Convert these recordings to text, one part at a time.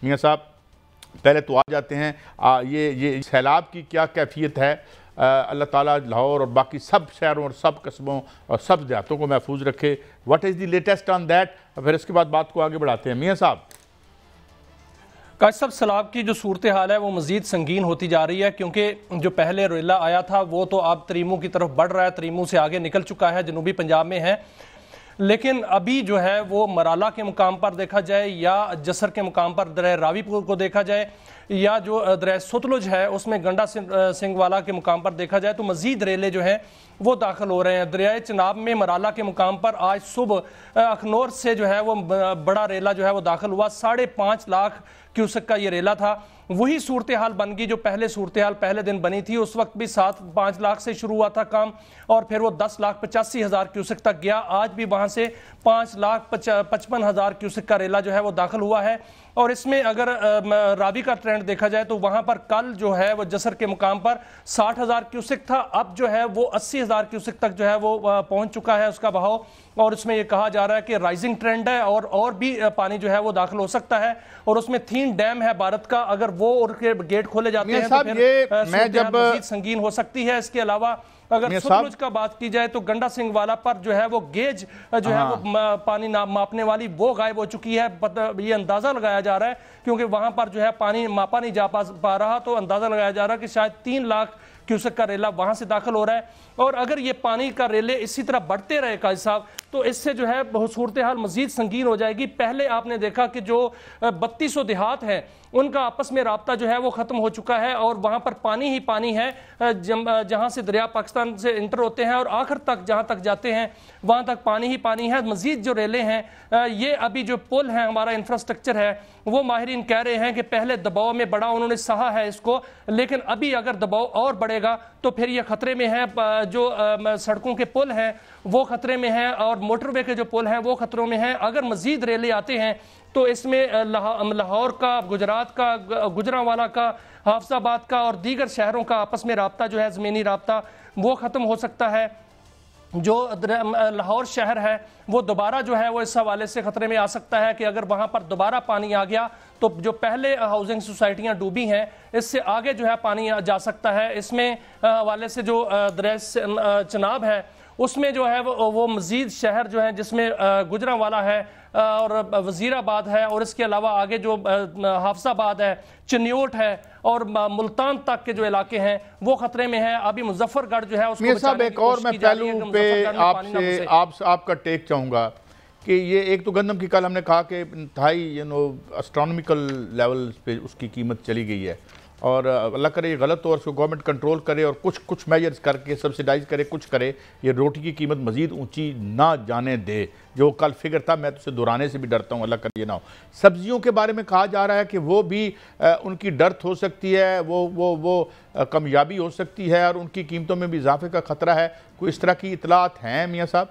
میاں صاحب پہلے تو آ جاتے ہیں یہ سیلاب کی کیا کیفیت ہے؟ اللہ تعالیٰ لاہور اور باقی سب شہروں اور سب قصبوں اور سب دیہاتوں کو محفوظ رکھے. What is the latest on that? پھر اس کے بعد بات کو آگے بڑھاتے ہیں. میاں صاحب کاشف صاحب، سیلاب کی جو صورتحال ہے وہ مزید سنگین ہوتی جا رہی ہے، کیونکہ جو پہلے ریلا آیا تھا وہ تو اب تریمو کی طرف بڑھ رہا ہے، تریمو سے آگے نکل چکا ہے، جنوبی پنجاب میں ہے. لیکن ابھی جو ہے وہ مرالا کے مقام پر دیکھا جائے یا جسر کے مقام پر دریا راوی پور کو دیکھا جائے یا جو دریا ستلج ہے اس میں گنڈا سنگھ والا کے مقام پر دیکھا جائے تو مزید ریلے جو ہیں وہ داخل ہو رہے ہیں. دریائے چناب میں مرالا کے مقام پر آج صبح اخنور سے جو ہے وہ بڑا ریلا جو ہے وہ داخل ہوا. 5.5 لاکھ کیوسک کا یہ ریلا تھا. وہی صورتحال بن گئی جو صورتحال پہلے دن بنی تھی. اس وقت بھی 5 لاکھ سے شروع ہوا تھا کام اور پھر وہ 10,85,000 کیوسک تک گیا. آج بھی وہاں سے 5,55,000 کیوسک کا ریلا جو ہے وہ داخل ہوا ہے. اور اس میں اگر راوی کا ٹرینڈ دیکھا جائے تو وہاں پر کل جو ہے وہ جسر کے مقام پر 60,000 کیوسک تھا، اب جو ہے وہ 80,000 کیوسک تک جو ہے وہ پہنچ چکا ہے اس کا بہاؤ. اور اس میں یہ کہا جا رہا ہے کہ رائزنگ ٹرینڈ ہے اور بھی پانی جو ہے وہ داخل ہو سکتا ہے. اور اس میں 3 ڈیم ہے بھارت کا، اگر وہ اور گیٹ کھولے جاتے ہیں تو پھر مزید سنگین ہو سکتی ہے. اس کے علاوہ اگر ستلج کا بات کی جائے تو گنڈا سنگھ والا پر جو ہے وہ گیج جو ہے وہ پانی ماپنے والی وہ غائب ہو چکی ہے. یہ اندازہ لگایا جا رہا ہے کیونکہ وہاں پر جو ہے پانی ماپا نہیں جا پا رہا، تو اندازہ لگایا جا رہا ہے کہ شاید 3 لاکھ کیوسک کا ریلا وہاں سے داخل ہو رہا ہے. اور اگر یہ پانی کا ریلے اسی طرح بڑھتے رہے قائد صاحب تو اس سے جو ہے صورتحال مزید سنگین ہو جائے گی. پہلے آپ نے دیکھا کہ جو 3200 دیہات ہیں ان کا آپس میں رابطہ جو ہے وہ ختم ہو چکا ہے اور وہاں پر پانی ہی پانی ہے. جہاں سے دریا پاکستان سے انٹر ہوتے ہیں اور آخر تک جہاں تک جاتے ہیں وہاں تک پانی ہی پانی ہے. مزید جو ریلے ہیں یہ ابھی جو پل ہیں ہمارا انفراسٹرکچر ہے وہ ماہرین کہہ رہے ہیں کہ پہلے دباؤ میں بڑا انہوں نے سہا ہے اس کو، لیکن ابھی اگر دباؤ اور بڑھے گا تو پھر یہ خطرے میں ہے. جو سڑکوں کے پل ہیں وہ خطرے میں ہیں اور موٹر وے کے جو پل ہیں وہ خطروں میں ہیں. اگر مزید ریلے آتے ہیں تو اس میں لاہور کا، گجرات کا، گجرانوالا کا، حافظ آباد کا اور دیگر شہروں کا آپس میں رابطہ جو ہے زمینی رابطہ وہ ختم ہو سکتا ہے. جو لاہور شہر ہے وہ دوبارہ جو ہے وہ اس حوالے سے خطرے میں آ سکتا ہے کہ اگر وہاں پر دوبارہ پانی آ گیا تو جو پہلے ہاؤسنگ سوسائٹیاں ڈوبی ہیں اس سے آگے جو ہے پانی جا سکتا ہے. اس میں حوالے سے جو دریا چناب ہے اس میں جو ہے وہ مزید شہر جو ہیں جس میں گجرانوالا ہے اور وزیر آباد ہے اور اس کے علاوہ آگے جو حافظ آباد ہے، چنیوٹ ہے اور ملتان تک کے جو علاقے ہیں وہ خطرے میں ہیں. ابھی مظفر گڑھ جو ہے اس کو بچانے کی کوشش کی جا رہی ہے. ایک اور میں پہلو پہ آپ کا ٹیک چاہوں گا کہ یہ ایک تو گندم کی کل ہم نے کہا کہ انتہائی اسٹرانومیکل لیول پہ اس کی قیمت چلی گئی ہے اور اللہ کرے یہ غلط ہو اور اس کو گورنمنٹ کنٹرول کرے اور کچھ میجرز کر کے سبسیڈائز کرے، کچھ کرے، یہ روٹی کی قیمت مزید اونچی نہ جانے دے. جو کل فگر تھا میں تو اسے دہرانے سے بھی ڈرتا ہوں، اللہ کرے یہ نہ ہو. سبزیوں کے بارے میں کہا جا رہا ہے کہ وہ بھی ان کی ڈرت ہو سکتی ہے، وہ کامیابی ہو سکتی ہے اور ان کی قیمتوں میں بھی اضافے کا خطرہ ہے. کوئی اس طرح کی اطلاعات ہیں میاں صاحب؟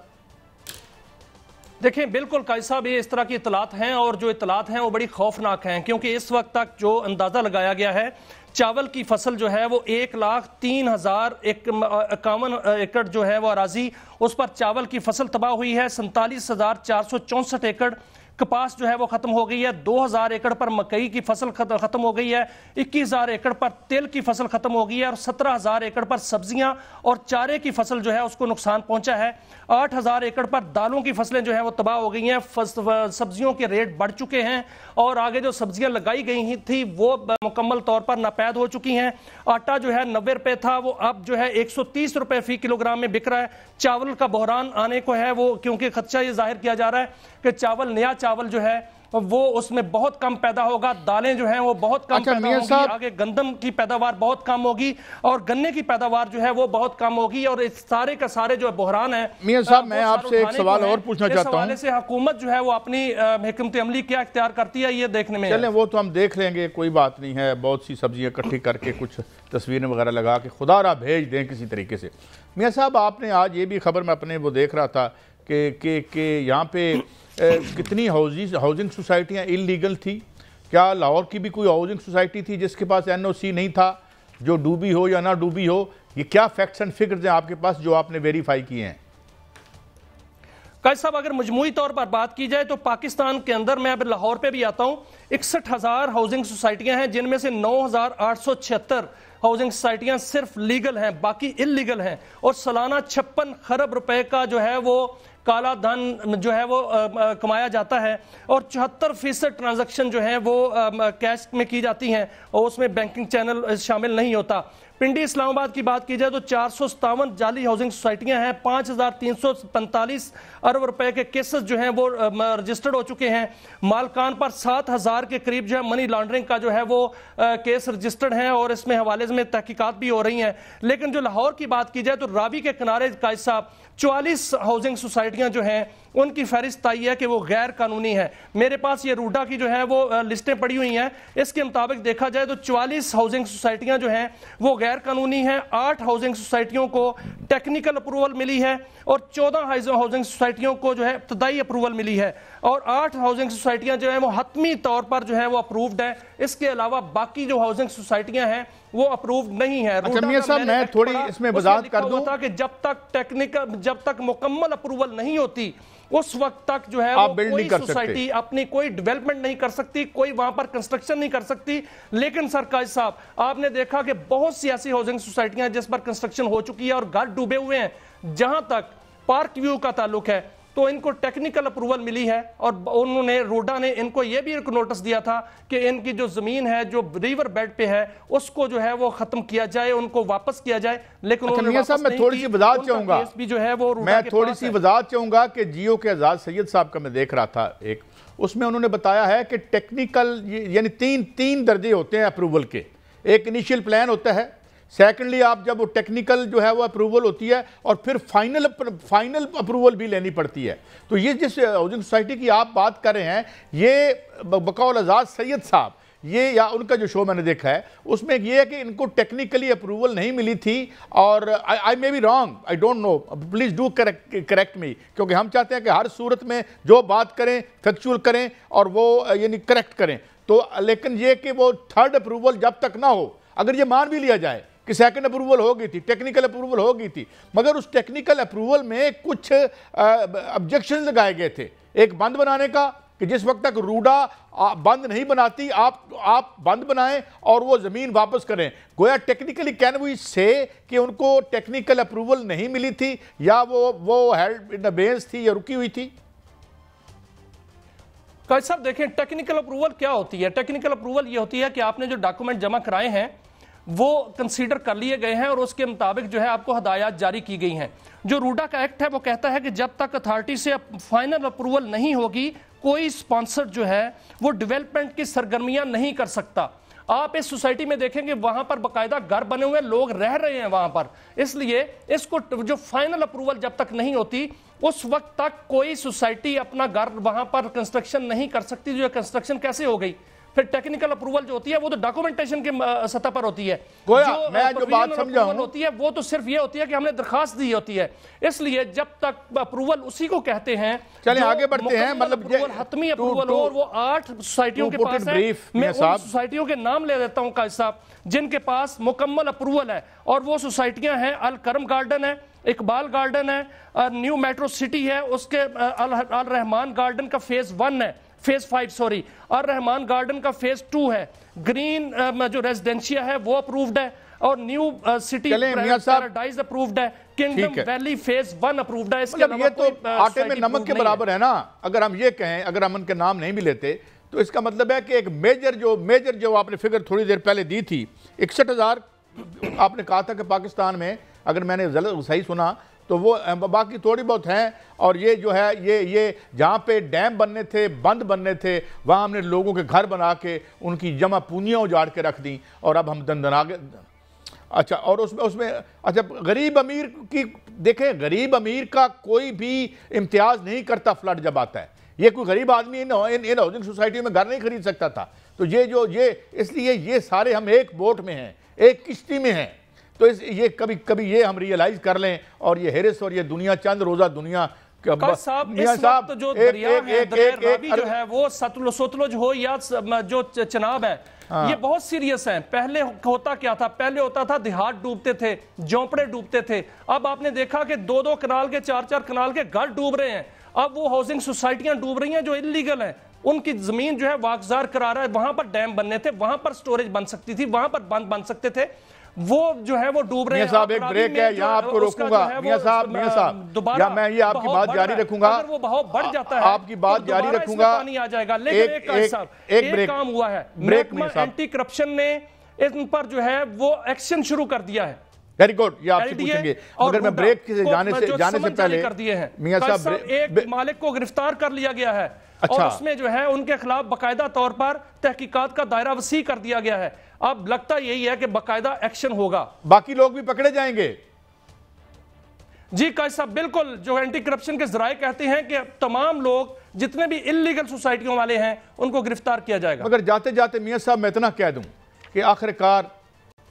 دیکھیں بالکل قائد صاحب یہ اس طرح کی اطلاعات ہیں اور جو اطلاعات ہیں وہ بڑی خوفناک ہیں، کیونکہ اس وقت تک جو اندازہ لگایا گیا ہے چاول کی فصل جو ہے وہ 1,03,051 ایکڑ جو ہے وہ اراضی اس پر چاول کی فصل تباہ ہوئی ہے. 47,464 ایکڑ کپاس جو ہے وہ ختم ہو گئی ہے. 2,000 ایکڑ پر مکئی کی فصل ختم ہو گئی ہے. 21,000 ایکڑ پر تیل کی فصل ختم ہو گئی ہے اور 17,000 ایکڑ پر سبزیاں اور چارے کی فصل جو ہے اس کو نقصان پہنچا ہے. 8,000 ایکڑ پر دالوں کی فصلیں جو ہیں وہ تباہ ہو گئی ہیں. سبزیوں کے ریٹ بڑھ چکے ہیں اور آگے جو سبزیاں لگائی گئی تھی وہ مکمل طور پر ناپید ہو چکی ہیں. آٹا جو ہے 90 روپے تھا وہ اب جو ہے 130 روپے فی کلو گرام میں بک رہا ہے. چاول کا بحران آنے کو ہے وہ کیونکہ خدشہ یہ ظاہر کیا جا رہا ہے کہ نیا چاول جو ہے وہ اس میں بہت کم پیدا ہوگا، دالیں جو ہیں وہ بہت کم پیدا ہوگی، آگے گندم کی پیداوار بہت کم ہوگی اور گنے کی پیداوار جو ہے وہ بہت کم ہوگی. اور اس سارے کا سارے جو بحران ہے میاں صاحب میں آپ سے ایک سوال اور پوچھنا چاہتا ہوں. اس حوالے سے حکومت جو ہے وہ اپنی حکمت عملی کیا اختیار کرتی ہے یہ دیکھنے میں چلیں وہ تو ہم دیکھ لیں گے، کوئی بات نہیں ہے. بہت سی سبزیاں اکٹھی کر کے کچھ تصویریں وغیرہ لگا کے خدا را بھیج دیں کسی طریقے سے. میاں صاحب آپ نے آج یہ بھی خبر میں اپنے وہ دیکھ رہا تھا کہ یہاں پہ کتنی ہاؤسنگ سوسائٹیاں انلیگل تھی. کیا لاہور کی بھی کوئی ہاؤسنگ سوسائٹی تھی جس کے پاس NOC نہیں تھا، جو ڈوبی ہو یا نہ ڈوبی ہو؟ یہ کیا فیکٹس اینڈ فگرز ہیں آپ کے پاس جو آپ نے ویریفائی کیے ہیں؟ قائد صاحب اگر مجموعی طور پر بات کی جائے تو پاکستان کے اندر، میں اب لاہور پہ بھی آتا ہوں، 61,000 ہاؤسنگ سوسائٹیاں ہیں، جن میں سے 9,876 ہاؤسنگ سوسائٹیاں صرف لیگل ہیں، باقی اللیگل ہیں، اور سالانہ 56 خرب روپے کا جو ہے وہ کالا دھن جو ہے وہ کمایا جاتا ہے، اور 74% ٹرانزیکشن جو ہیں وہ کیش میں کی جاتی ہیں، اور اس میں بینکنگ چینل شامل نہیں ہوتا۔ پنڈی اسلام آباد کی بات کی جائے تو 457 جعلی ہاؤسنگ سوسائٹیاں ہیں، 5,345 ارب روپے کے کیسز جو ہیں وہ رجسٹرڈ ہو چکے ہیں، مالکان پر 7,000 کے قریب جو ہے منی لانڈرنگ کا جو ہے وہ کیس رجسٹرڈ ہیں، اور اس میں حوالے میں تحقیقات بھی ہو رہی ہیں۔ لیکن جو لاہور کی بات کی جائے تو راوی کے کنارے قائد صاحب 44 ہاؤسنگ سوسائٹیاں جو ہیں ان کی فہرست آئی ہے کہ وہ غیر قانونی ہے۔ میرے پاس یہ روڈا کی جو ہے وہ لسٹیں پڑی ہوئی ہیں، اس کے مطابق دیکھا جائے تو 44 ہاؤسنگ سوسائٹیاں جو ہیں وہ غیر قانونی ہیں، 8 ہاؤسنگ سوسائٹیوں کو ٹیکنیکل اپروول ملی ہے، اور 14 ہاؤسنگ سوسائٹیوں کو جو ہے ابتدائی اپروول ملی ہے، اور 8 ہاؤسنگ سوسائٹیاں جو ہیں وہ حتمی طور پر جو ہے وہ اپرووڈ ہیں۔ اس کے علاوہ باقی جو ہاؤسنگ سوسائٹیاں ہیں وہ اپرووڈ نہیں ہیں۔ اچھا میاں صاحب میں تھوڑی اس میں وضاحت کر دوں کہ جب تک مکمل اپروول نہیں ہوتی اس وقت تک جو ہے وہ کوئی سوسائٹی اپنی کوئی ڈیولپمنٹ نہیں کر سکتی، کوئی وہاں پر کنسٹرکشن نہیں کر سکتی۔ لیکن سرکاری صاحب آپ نے دیکھا کہ بہت سی ایسی ہاؤسنگ سوسائٹیاں جس پر کنسٹرکشن ہو چکی ہے اور گھر ڈوبے ہوئے ہیں، جہاں تک پارک ویو کا تعلق ہے تو ان کو ٹیکنیکل اپروول ملی ہے، اور انہوں نے روڈا نے ان کو یہ بھی ایک نوٹس دیا تھا کہ ان کی جو زمین ہے جو ریور بیڈ پہ ہے اس کو جو ہے وہ ختم کیا جائے، ان کو واپس کیا جائے، لیکن انہوں نے واپس نہیں کی۔ تھوڑی سی وضاحت چاہوں گا، بھی جو ہے وہ میں تھوڑی سی وضاحت چاہوں گا کہ جیو کے اعزاز سید صاحب کا میں دیکھ رہا تھا ایک، اس میں انہوں نے بتایا ہے کہ ٹیکنیکل یعنی تین درجے ہوتے ہیں اپروول کے، ایک انیشیل پلان ہوتا ہے، سیکنڈلی آپ جب وہ ٹیکنیکل جو ہے وہ اپروول ہوتی ہے، اور پھر فائنل اپروول بھی لینی پڑتی ہے۔ تو یہ جس ہاؤسنگ سوسائٹی کی آپ بات کر رہے ہیں، یہ بقول اعزاز سید صاحب، یہ یا ان کا جو شو میں نے دیکھا ہے اس میں یہ ہے کہ ان کو ٹیکنیکلی اپروول نہیں ملی تھی، اور I may be wrong, I don't know, please do correct me, کیونکہ ہم چاہتے ہیں کہ ہر صورت میں جو بات کریں فیکچول کریں اور وہ یعنی کریکٹ کریں۔ تو لیکن یہ کہ وہ تھرڈ اپروول جب تک نہ ہو، اگر یہ مان بھی لیا جائے کہ سیکنڈ اپروول ہو گئی تھی، ٹیکنیکل اپروول ہو گئی تھی، مگر اس ٹیکنیکل اپروول میں کچھ آبجیکشن لگائے گئے تھے، ایک بند بنانے کا کہ جس وقت تک روڈا بند نہیں بناتی آپ بند بنائیں اور وہ زمین واپس کریں۔ گویا ٹیکنیکلی کین وی سے کہ ان کو ٹیکنیکل اپروول نہیں ملی تھی، یا وہ ہیلڈ ان ابیئنس تھی یا رکی ہوئی تھی؟ قائد صاحب دیکھیں ٹیکنیکل اپروول کیا ہوتی ہے۔ ٹیکنیکل اپروول یہ ہوتی ہے کہ آپ نے جو ڈاکومنٹ جمع کرائے ہیں وہ کنسیڈر کر لیے گئے ہیں، اور اس کے مطابق جو ہے آپ کو ہدایات جاری کی گئی ہیں۔ جو روڈا کا ایکٹ ہے وہ کہتا ہے کہ جب تک اتھارٹی سے فائنل اپروول نہیں ہوگی، کوئی سپانسر جو ہے وہ ڈیولپمنٹ کی سرگرمیاں نہیں کر سکتا۔ آپ اس سوسائٹی میں دیکھیں گے وہاں پر باقاعدہ گھر بنے ہوئے لوگ رہ رہے ہیں وہاں پر، اس لیے اس کو جو فائنل اپروول جب تک نہیں ہوتی اس وقت تک کوئی سوسائٹی اپنا گھر وہاں پر کنسٹرکشن نہیں کر سکتی۔ جو کنسٹرکشن کیسے ہو گئی؟ پھر ٹیکنیکل اپروول جو ہوتی ہے وہ تو ڈاکومنٹیشن کے سطح پر ہوتی ہے، جو بات سمجھا ہوں ہوتی ہے وہ تو صرف یہ ہوتی ہے کہ ہم نے درخواست دی ہوتی ہے۔ اس لیے جب تک اپروول اسی کو کہتے ہیں، چلیں آگے بڑھتے ہیں، مطلب حتمی اپروول ہو، اور وہ 8 سوسائٹیوں کے پاس ہے۔ میں ان سوسائٹیوں کے نام لے دیتا ہوں قائد صاحب جن کے پاس مکمل اپروول ہے، اور وہ سوسائٹیاں ہیں الکرم گارڈن ہے، اقبال گارڈن ہے، نیو میٹرو سٹی ہے، اس کے الرحمان گارڈن کا فیز 1 ہے، فیز 5 سوری، الرحمان گارڈن کا فیز 2 ہے، گرین جو ریزیڈینشیا ہے وہ اپرووڈ ہے، اور نیو سٹی پیراڈائز اپرووڈ ہے، کنگڈم ویلی فیز 1 اپرووڈ ہے۔ اس کے یہ تو آٹے میں نمک کے برابر ہے نا، اگر ہم یہ کہیں، اگر ہم ان کے نام نہیں بھی لیتے تو اس کا مطلب ہے کہ ایک میجر جو آپ نے فگر تھوڑی دیر پہلے دی تھی، 61,000 آپ نے کہا تھا کہ پاکستان میں، اگر میں نے صحیح سنا تو وہ باقی تھوڑی بہت ہیں، اور یہ جو ہے یہ جہاں پہ ڈیم بننے تھے، بند بننے تھے، وہاں ہم نے لوگوں کے گھر بنا کے ان کی جمع پونیاں اجاڑ کے رکھ دیں، اور اب ہم دندناگے۔ اچھا، اور اس میں اچھا غریب امیر کی دیکھیں، غریب امیر کا کوئی بھی امتیاز نہیں کرتا فلڈ جب آتا ہے۔ یہ کوئی غریب آدمی ان ہاؤسنگ سوسائٹیوں میں گھر نہیں خرید سکتا تھا، تو یہ اس لیے یہ سارے ہم ایک بوٹ میں ہیں، ایک کشتی میں ہیں۔ تو یہ کبھی یہ ہم ریئلائز کر لیں، اور یہ ہیرس اور یہ دنیا چند روزہ دنیا صاحب اس وقت جو دریا ہے، دریا راوی جو ہے وہ ستلج ہو یا جو چناب ہے، یہ بہت سیریس ہیں۔ پہلے ہوتا کیا تھا؟ پہلے ہوتا تھا دیہات ڈوبتے تھے، جھونپڑے ڈوبتے تھے، اب آپ نے دیکھا کہ 2 کنال کے 4 کنال کے گھر ڈوب رہے ہیں۔ اب وہ ہاؤسنگ سوسائٹیاں ڈوب رہی ہیں جو انلیگل ہیں، ان کی زمین جو ہے واگزار کرا رہا ہے، وہاں پر ڈیم بننے تھے، وہاں پر سٹوریج بن سکتی تھی، وہاں پر بند بن سکتے تھے، وہ جو ہے وہ ڈوب رہے ہیں۔ میاں صاحب ایک بریک ہے، یہاں آپ کو روکوں گا میاں صاحب، یا میں یہ آپ کی بات جاری رکھوں گا، اگر وہ بہاؤ بڑھ جاتا ہے آپ کی بات جاری رکھوں گا، پانی آ جائے گا۔ لیکن ایک کام ہوا ہے، محکمہ اینٹی کرپشن نے ان پر جو ہے وہ ایکشن شروع کر دیا ہے۔ ویری گڈ، یہ آپ سے پوچھیں گے مگر میں بریک سے جانے سے پہلے میاں صاحب ایک مالک کو گرفتار کر لیا گیا ہے اور اس میں جو ہے ان کے خلاف باقاعدہ طور پر تحقیقات کا دائرہ وسیع کر دیا گیا ہے۔ اب لگتا یہی ہے کہ باقاعدہ ایکشن ہوگا، باقی لوگ بھی پکڑے جائیں گے۔ جی قائد صاحب بالکل، جو اینٹی کرپشن کے ذرائع کہتے ہیں کہ تمام لوگ جتنے بھی انلیگل سوسائٹیوں والے ہیں ان کو گرفتار کیا جائے گا۔ مگر جاتے جاتے میاں صاحب میں اتنا کہہ دوں کہ آخر کار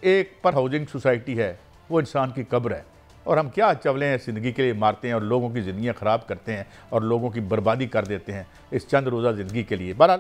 ایک پر ہاؤسنگ سوسائٹی ہے، وہ انسان کی قبر ہے، اور ہم کیا چولے ہیں زندگی کے لیے مارتے ہیں اور لوگوں کی زندگیاں خراب کرتے ہیں اور لوگوں کی بربادی کر دیتے ہیں اس چند روزہ زندگی کے لیے۔ بہرحال